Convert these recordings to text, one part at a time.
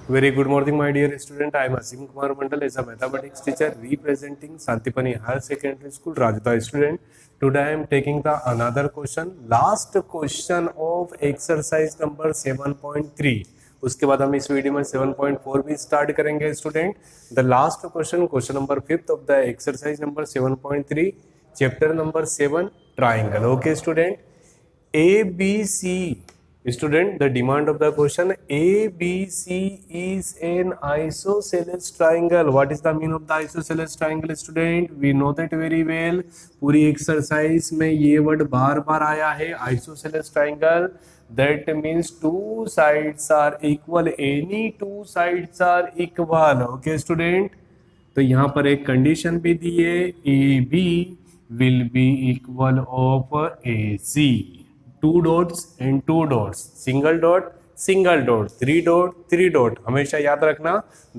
Very good morning, my dear student. I am Asim Kumar Mandal as a mathematics teacher representing Santipani Higher Secondary School, Rajda student. Today I am taking the another question, last question of exercise number 7.3. उसके बाद हम इस video में 7.4 भी start करेंगे student. The last question, question number 5 of the exercise number 7.3, chapter number 7, triangle. Okay student. ABC. Student, the demand of the question, ABC is an isosceles triangle. What is the meaning of the isosceles triangle, student? We know that very well. पूरी exercise में ये word बार बार आया है, isosceles triangle. That means two sides are equal. Any two sides are equal. Okay, student. तो यहाँ पर एक condition भी दी है, AB will be equal of AC. Two dots and two dots, single dot, three dot. हमेशा याद रखना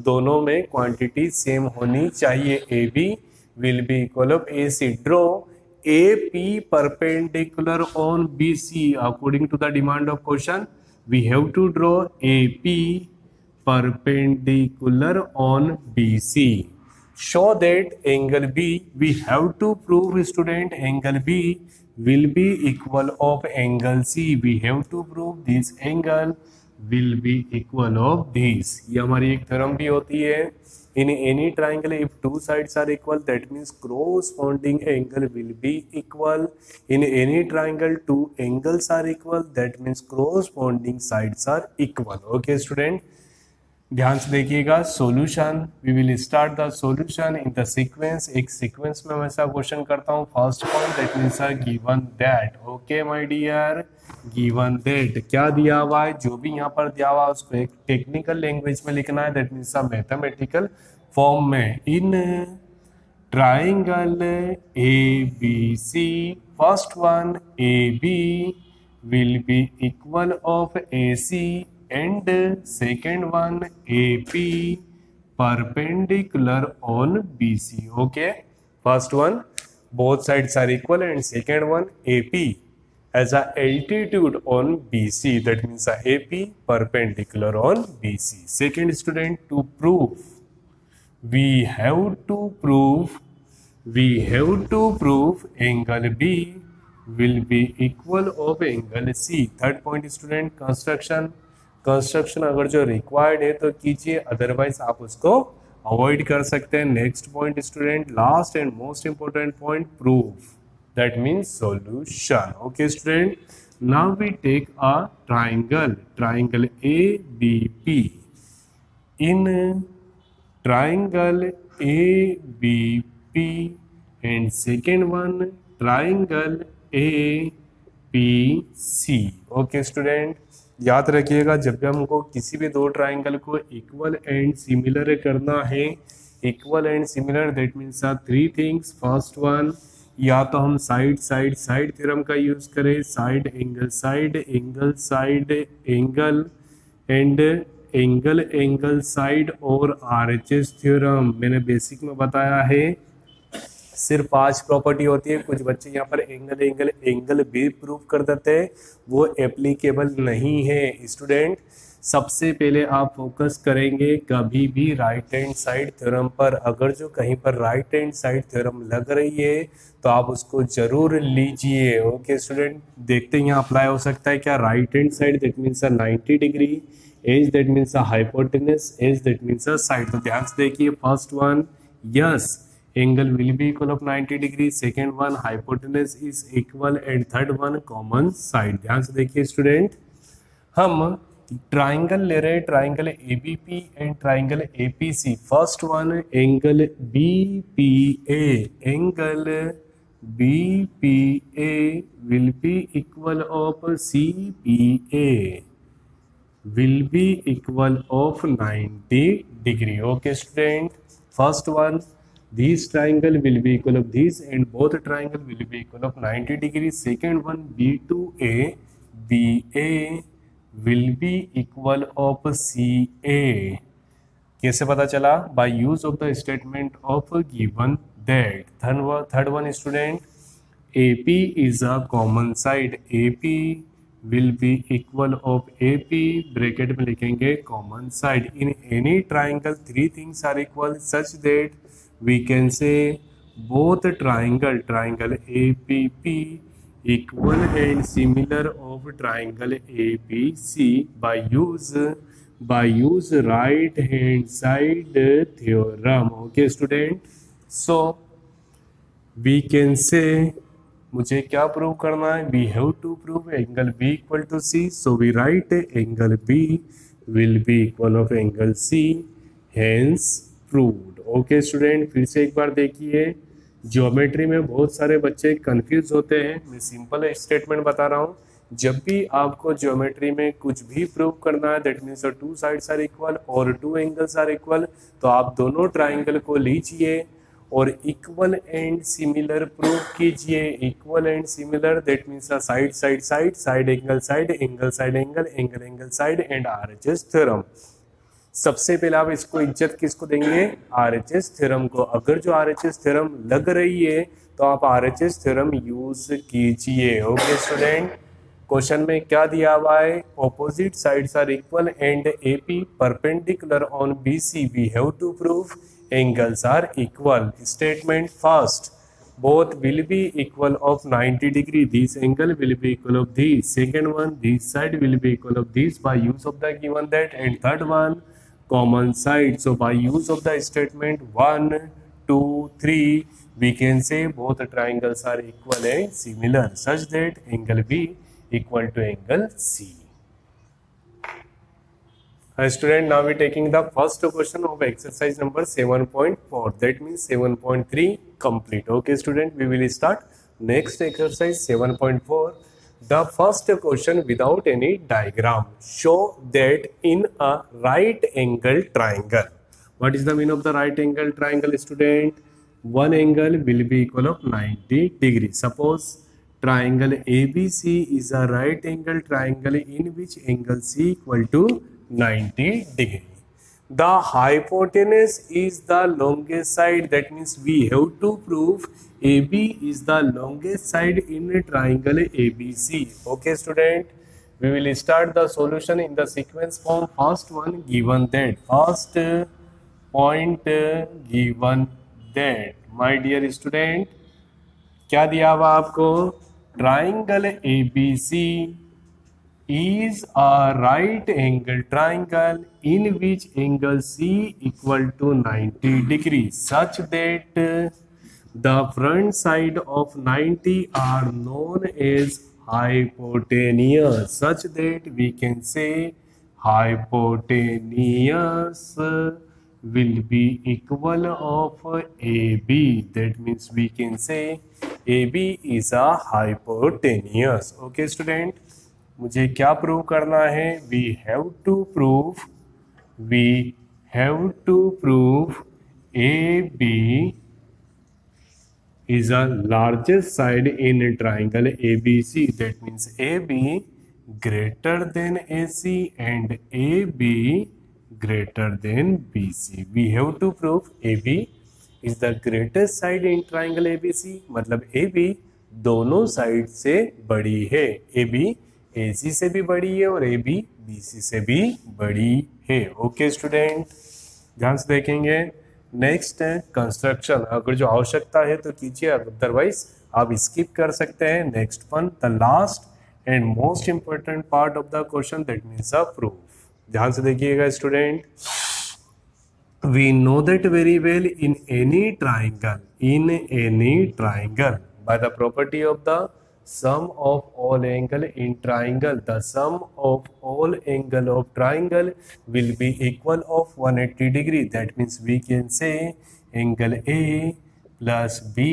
दोनों में क्वांटिटी सेम होनी चाहिए. A B will be equal of A C. Draw A P perpendicular on B C. According to the demand of question we have to draw A P perpendicular on B C. Show that angle B, we have to prove, student, angle B will be equal of angle C. We have to prove this angle will be equal of this. ये हमारी एक theorem भी होती है. In any triangle, if two sides are equal, that means corresponding angle will be equal. In any triangle, two angles are equal, that means corresponding sides are equal. Okay, student. ध्यान से देखिएगा. Solution, we will start the solution in the sequence. एक sequence में मैं ऐसा question करता हूँ. First point, that means given that. Okay my dear, given that क्या दिया हुआ है, जो भी यहाँ पर दिया हुआ है उसको एक टेक्निकल लैंग्वेज में लिखना है. दैट मीन्स मैथमेटिकल फॉर्म में. In triangle A B C, first one A B will be equal of A C and second one AP perpendicular on BC. Okay, first one both sides are equal and second one AP as a altitude on BC, that means AP perpendicular on BC. Second, student, to prove, we have to prove angle B will be equal of angle C. Third point, student, construction अगर जो required है तो कीजिए, otherwise आप उसको avoid कर सकते हैं. Next point, student, last and most important point, proof. That means solution. Okay student, now we take a triangle A B P. In triangle A B P and second one triangle A P C. Okay student, याद रखिएगा जब भी हमको किसी भी दो triangle को equal and similar करना है, equal and similar, that means three things. First one, या तो हम साइड थ्योरम का यूज करें, side angle angle and angle side, और आरएचएस थ्योरम. मैंने बेसिक में बताया है सिर्फ 5 प्रॉपर्टी होती है. कुछ बच्चे यहाँ पर एंगल भी प्रूव कर देते हैं, वो एप्लीकेबल नहीं है. स्टूडेंट, सबसे पहले आप फोकस करेंगे कभी भी राइट हैंड साइड थ्योरम पर. अगर जो कहीं पर राइट हैंड साइड थ्योरम लग रही है तो आप उसको जरूर लीजिए. ओके स्टूडेंट, देखते हैं यहाँ अप्लाई हो सकता है क्या. Right hand side, that means 90 degree, as that means hypotenuse, as that means side. तो ध्यान से देखिए, first one, yes, angle will be equal of 90 degree, second one hypotenuse is equal, and third one common side. ध्यान से देखिए student, हम triangle ले रहे हैं, triangle ABP and triangle APC. First one angle BPA, angle BPA will be equal of CPA, will be equal of 90 degree. Okay student, first one, this triangle will be equal of this and both triangle will be equal of 90 degrees. Second one, B2A, BA will be equal of CA. कैसे पता चला? By use of the statement of given that. Third one, student, AP is a common side. AP will be equal of AP, bracket में लिखेंगे common side. In any triangle, three things are equal such that we can say both triangle APP equal and similar of triangle ABC by use right hand side theorem. Okay student, so we can say मुझे क्या prove करना है? We have to prove angle B equal to C, so we write angle B will be equal of angle C, hence proved. Okay student, फिर से एक बार देखिए, geometry में बहुत सारे बच्चे कंफ्यूज होते हैं. मैं सिंपल स्टेटमेंट बता रहा हूँ. जब भी आपको ज्योमेट्री में कुछ भी प्रूव करना है, that means two sides are equal और टू एंगल्स आर इक्वल, तो आप दोनों ट्राइंगल को लीजिए और इक्वल एंड सिमिलर प्रूव कीजिए. Equal and similar that means side side side, side angle side, angle side angle, angle angle side and RHS theorem. सबसे पहले आप इसको इज्जत किसको देंगे? आरएचएस थ्योरम को. अगर जो आरएचएस थ्योरम लग रही है तो आप आरएचएस थ्योरम यूज कीजिए. ओके स्टूडेंट, क्वेश्चन में क्या दिया हुआ है? Opposite sides are equal and AP perpendicular on BC, we have to prove angles are equal. Statement first, both will be equal of 90 degree, this angle will be equal of this. Second one, this side will be equal of this by use of the given that. And third one, common side. So by use of the statement 1 2 3, we can say both triangles are equal and similar such that angle B equal to angle C. Student, now we taking the first question of exercise number 7.4, that means 7.3 complete. Okay student, we will start next exercise 7.4. The first question without any diagram, show that in a right angle triangle. What is the meaning of the right angle triangle student? One angle will be equal of 90 degrees. Suppose triangle ABC is a right angle triangle in which angle C equal to 90 degree. The hypotenuse is the longest side, that means we have to prove AB is the longest side in a triangle ABC. Okay student, we will start the solution in the sequence form. First one, given that, first point given that, my dear student, क्या दिया हुआ आपको? Triangle ABC is a right angle triangle in which angle C equal to 90 degrees such that the front side of 90 are known as hypotenuse, such that we can say hypotenuse will be equal of AB. That means we can say AB is a hypotenuse. Okay student, मुझे क्या prove करना है? We have to prove A B is a largest side in a triangle ABC. That means AB greater than AC and AB greater than BC. We have to prove AB is the greatest side in triangle ABC. मतलब AB दोनों side से बड़ी है. AB AC से भी बड़ी है और AB BC से भी बड़ी है. ओके स्टूडेंट, ध्यान से देखेंगे. नेक्स्ट है कंस्ट्रक्शन. अगर जो आवश्यकता है तो कीजिए, अदरवाइज आप स्किप कर सकते हैं. Next one, the last and most important part of the question, that means a proof. ध्यान से देखिएगा student. We know that very well in any triangle by the property of the sum of all angle in triangle, the sum of all angle of triangle will be equal of 180 degree. That means we can say angle A plus B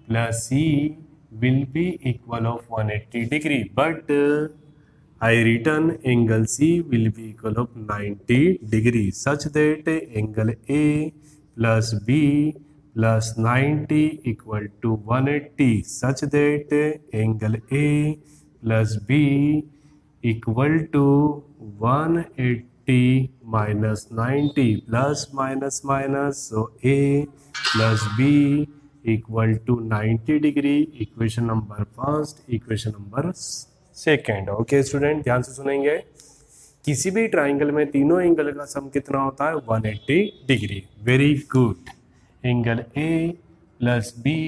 plus C will be equal of 180 degree. But I written angle C will be equal of 90 degree such that angle A plus B plus 90 equal to 180 such that angle A plus B equal to 180 minus 90 plus minus minus, so A plus B equal to 90 degree. Equation number first, equation number second. Okay student, ध्यान से सुनेंगे। किसी भी triangle में तीनों angle का सम कितना होता है? 180 degree. Very good. Angle A plus B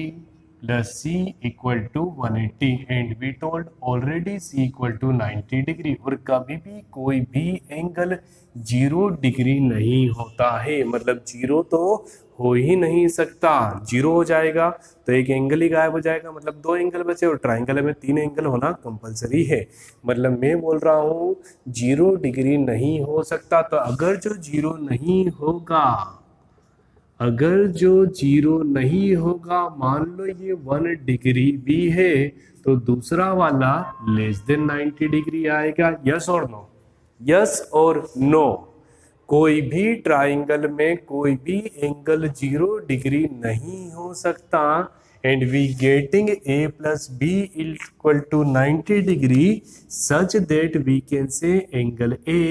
plus C equal to 180 and we told already C equal to 90 degree. और कभी भी कोई भी एंगल 0 डिग्री नहीं होता है, मतलब 0 तो हो ही नहीं सकता। 0 हो जाएगा तो एक एंगल ही गायब हो जाएगा, मतलब 2 एंगल बचे, और ट्राइंगल में 3 एंगल होना कंपलसरी है। मतलब मैं बोल रहा हूँ 0 डिग्री नहीं हो सकता। तो अगर जो 0 नहीं होगा, अगर जो 0 नहीं होगा, मान लो ये 1 डिग्री भी है, तो दूसरा वाला लेस देन 90 डिग्री आएगा। यस और नो? यस और नो? कोई भी ट्राइंगल में कोई भी एंगल 0 डिग्री नहीं हो सकता। And we getting a plus B equal to 90 degree such that we can say angle a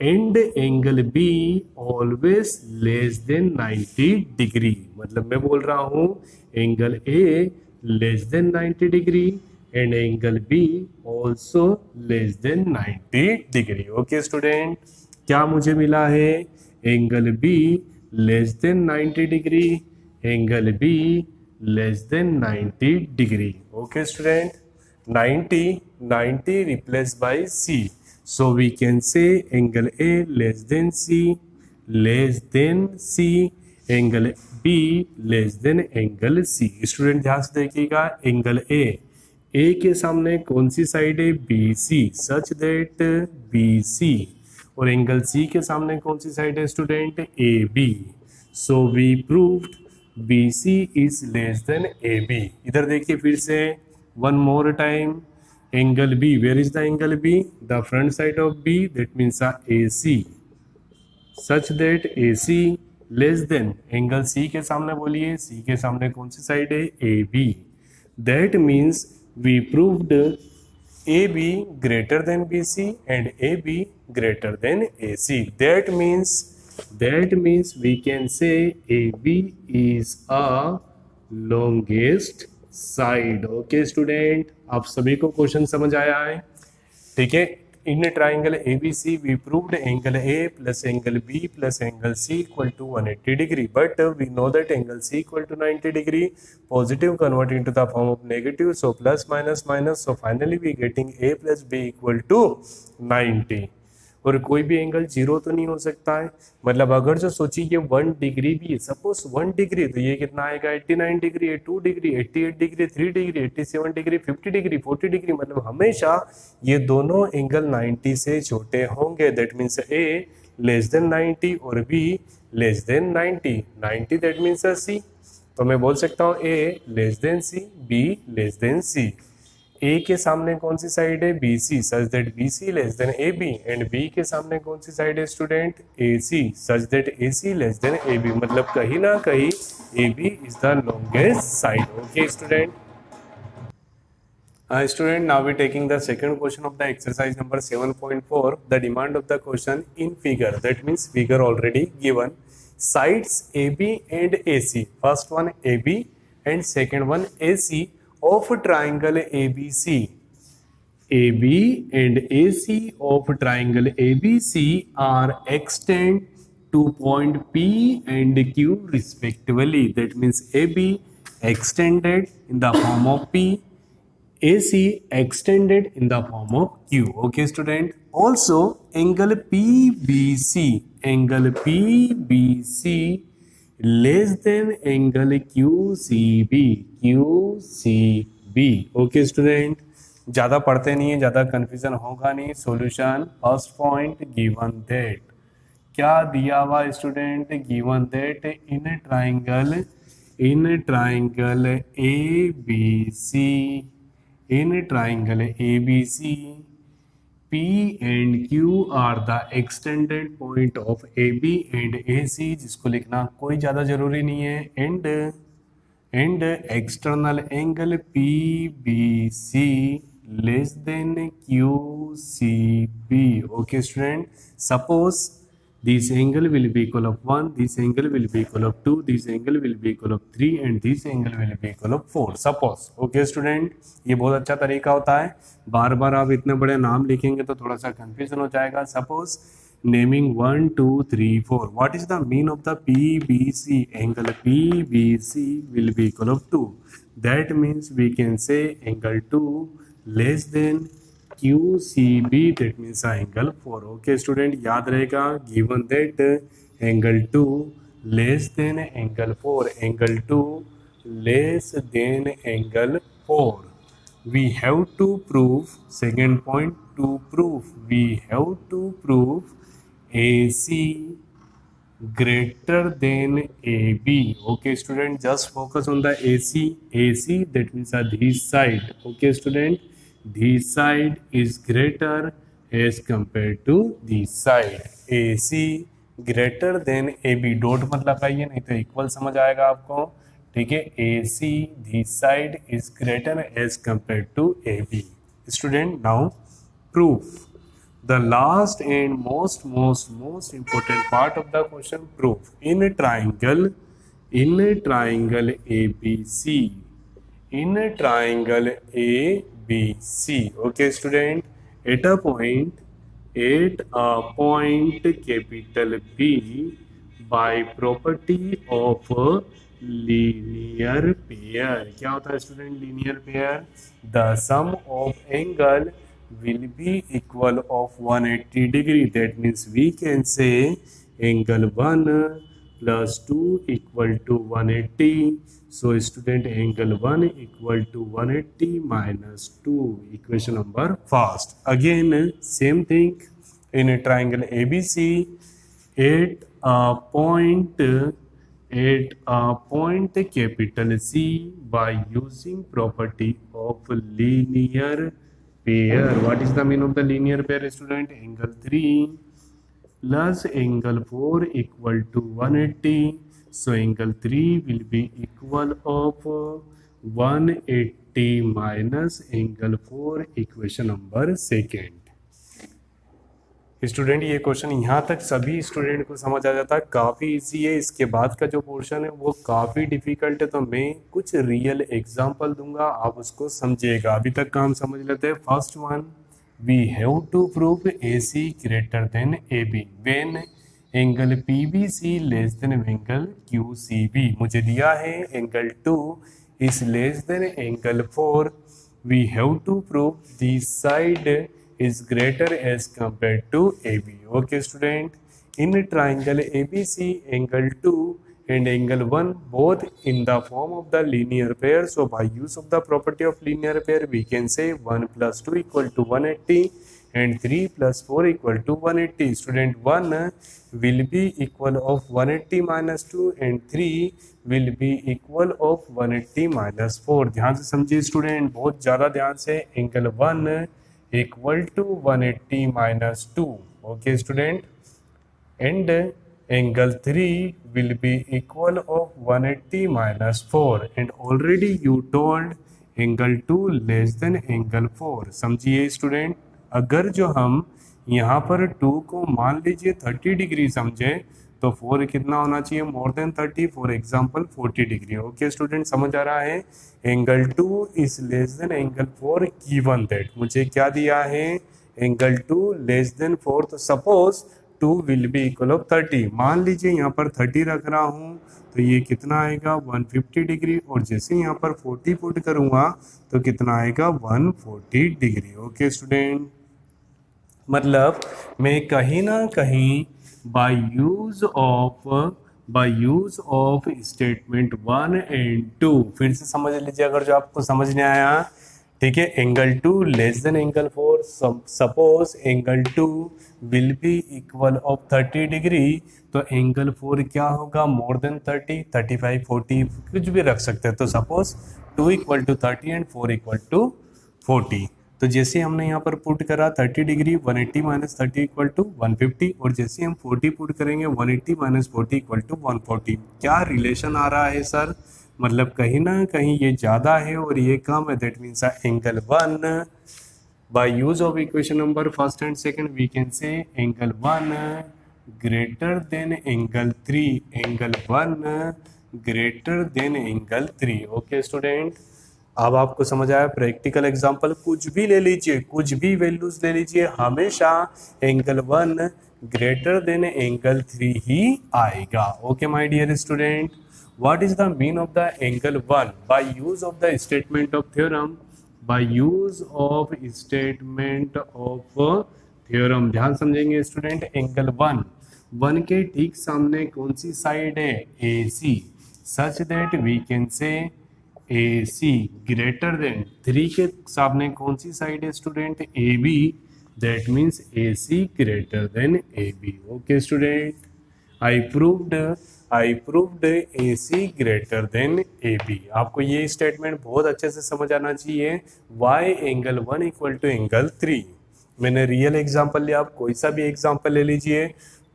and angle B always less than 90 degree. मतलब मैं बोल रहा हूं angle A less than 90 degree and angle B also less than 90 degree. Okay student, क्या मुझे मिला है? Angle B less than 90 degree, angle B less than 90 degree. Okay student, 90 replaced by C. So we can say angle A less than C, less than C, angle B less than angle C. Student ध्यान से देखिएगा, angle A के सामने कौन सी side है? BC, such that BC। और angle C के सामने कौन सी साइड है student? AB। So we proved BC is less than AB। इधर देखिए फिर से, one more time. Angle B, where is the angle B? The front side of B, that means AC, such that AC less than angle C के सामने बोलिए, C के सामने कौन सी साइड है? AB। That means we proved AB greater than BC and AB greater than AC. That means we can say AB is a longest side. Okay student, आप सभी को क्वेश्चन समझ आया है? ठीक है। In triangle ABC we proved angle A plus angle B plus angle C equal to 180 degree, but we know that angle C equal to 90 degree, positive convert into the form of negative, so plus minus minus, so finally we getting A plus B equal to 90। और कोई भी angle 0 तो नहीं हो सकता है, मतलब अगर जो सोचिए ये 1 डिग्री भी है, सपोज 1 डिग्री, तो ये कितना आएगा? 89 degree, 2 degree, 88 degree, 3 degree, 87 degree, 50 degree, 40 degree, मतलब हमेशा ये दोनों एंगल 90 से छोटे होंगे। That means A less than 90 और B less than 90 that means C. तो मैं बोल सकता हूँ A less than C, B less than C. A के सामने कौन सी साइड है? BC, such that BC less than AB। And B के सामने कौन सी साइड है student? AC, such that AC less than AB। मतलब कहीं ना कहीं AB is the longest side. Okay student. Student, now we taking the second question of the exercise number 7.4. The demand of the question in figure, that means figure already given. Sides AB and AC, first one AB and second one AC of triangle ABC. AB and AC of triangle ABC are extend to point P and Q respectively. That means AB extended in the form of P, AC extended in the form of Q. Okay student, also angle PBC less than angle QCB। Okay student, ज़्यादा पढ़ते नहीं है, ज़्यादा confusion होगा नहीं। Solution, first point given that, क्या दिया हुआ student? Given that in triangle ABC, P and Q are the extended point of AB and AC, जिसको लिखना कोई ज़्यादा जरूरी नहीं है। And external angle PBC less then QCB। Okay student, suppose this angle will be equal of 1, this angle will be equal of 2, this angle will be equal of 3 and this angle will be equal of 4 suppose. Okay student, ये बहुत अच्छा तरीका होता है, बार बार आप इतने बड़े नाम लिखेंगे तो थोड़ा सा कंफ्यूजन हो जाएगा. Suppose naming 1 2 3 4, what is the mean of the PBC? Angle PBC will be equal of 2. That means we can say angle 2 less than QCB, that means angle 4. Okay student, याद रहेगा, given that angle 2 less than angle 4, angle 2 less than angle 4, we have to prove, second point, to prove, we have to prove AC greater than AB. Okay student, just focus on the AC. AC, that means this side. Okay student, this side is greater as compared to this side. AC greater than AB. Dot मत लगाइए नहीं तो equal समझ आएगा आपको. ठीक है, AC this side is greater as compared to AB. Student, now proof. The last and most important part of the question, proof. In a triangle ABC, in a triangle ABC, okay student, at a point capital B, by property of linear pair. क्या होता है student linear pair? The sum of angle will be equal of 180 degree. That means we can say angle 1 plus 2 equal to 180. So student, angle 1 equal to 180 minus 2. Equation number first. Again same thing, in a triangle ABC, at a point capital C, by using property of linear pair. What is the mean of the linear pair student? Angle 3 plus angle 4 equal to 180. So angle 3 will be equal of 180 minus angle 4. Equation number second. Student, ये question यहाँ तक सभी student को समझ आ जाता है, काफ़ी easy है. इसके बाद का जो पोर्शन है वो काफ़ी डिफिकल्ट है, तो मैं कुछ रियल एग्जांपल दूंगा, आप उसको समझिएगा. अभी तक काम समझ लेते हैं. First one, we have to prove AC greater than AB when angle PBC less than angle QCB. मुझे दिया है angle 2 is less than angle 4. We have to prove this side is greater as compared to AB. Okay student, in a triangle ABC, angle 2 and angle 1 both in the form of the linear pair. So by use of the property of linear pair, we can say 1 plus 2 equal to 180 and 3 plus 4 equal to 180. Student, 1 will be equal of 180 minus 2 and 3 will be equal of 180 minus 4. ध्यान से समझिए student, बहुत ज़्यादा ध्यान से. Angle 1 equal to 180 minus 2. Okay student, and angle 3 will be equal of 180 minus 4. And already you told angle 2 less than angle 4. समझिए student, अगर जो हम यहाँ पर 2 को मान लीजिए 30 डिग्री समझे तो 4 कितना होना चाहिए? More than 30. For example 40 degree. Okay student, समझ आ रहा है? Angle 2 is less than angle 4 given that. मुझे क्या दिया है? Angle 2 less than 4. तो suppose 2 will be equal of 30. मान लीजिए यहाँ पर 30 रख रहा हूँ तो ये कितना आएगा? 150 डिग्री. और जैसे यहाँ पर 40 पुट करूँगा तो कितना आएगा? 140 डिग्री. ओके स्टूडेंट, मतलब मैं कहीं ना कहीं by use of statement 1 and 2, फिर से समझ लीजिए अगर जो आपको समझ नहीं आया. ठीक है, angle 2 less than angle 4. Suppose angle 2 will be equal of 30 degree, तो एंगल 4 क्या होगा? मोर देन 30, 35, 40 कुछ भी रख सकते हैं. तो suppose 2 equal to 30 and 4 equal to 40. तो जैसे हमने यहाँ पर पुट करा 30 डिग्री, 180 माइनस 30 इक्वल टू 150. और जैसे हम 40 पुट करेंगे 180 माइनस 40 इक्वल टू 140. क्या रिलेशन आ रहा है सर? मतलब कहीं ना कहीं ये ज़्यादा है और ये कम है. That means angle 1 by use of equation number first and second we can say angle 1 greater than angle 3, angle 1 greater than angle 3. Okay student, अब आपको समझ आया. प्रैक्टिकल एग्जांपल कुछ भी ले लीजिए, कुछ भी वैल्यूज ले लीजिए, हमेशा एंगल 1 ग्रेटर देन एंगल 3 ही आएगा. Okay my dear student, what is the mean of the angle 1 by use of the statement of theorem? By use of statement of theorem. ध्यान समझेंगे स्टूडेंट. एंगल 1 के ठीक सामने कौन सी साइड है? AC, such that we can say AC greater than 3 के सामने कौन सी साइड है student? AB, that means AC greater than AB. Okay student, I proved AC greater than AB. आपको ये स्टेटमेंट बहुत अच्छे से समझ आना चाहिए. Why angle 1 equal to angle 3. मैंने रियल एग्जांपल लिया, आप कोई सा भी एग्जांपल ले लीजिए.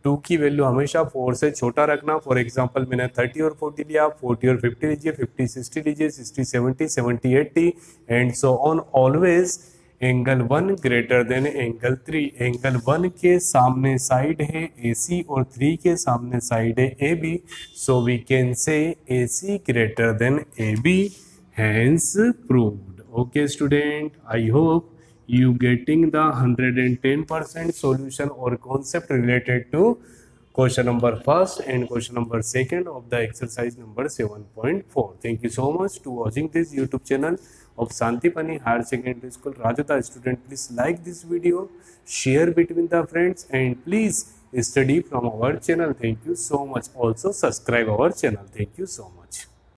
2 की वैल्यू हमेशा 4 से छोटा रखना. फॉर एग्जांपल मैंने 30 और 40 लिया, 40 और 50 लीजिए, 50 60 लीजिए, 60 70, 70 80 and so on. Always angle 1 greater than angle 3. Angle 1 के सामने साइड है AC और 3 के सामने साइड है AB. So we can say AC greater than AB, hence proved. Okay student, I hope you getting the 110% solution or concept related to question number first and question number second of the exercise number 7.4. Thank you so much to watching this YouTube channel of Santipani Higher Secondary School Rajata. Student, please like this video, share between the friends, and please study from our channel. Thank you so much. Also subscribe our channel. Thank you so much.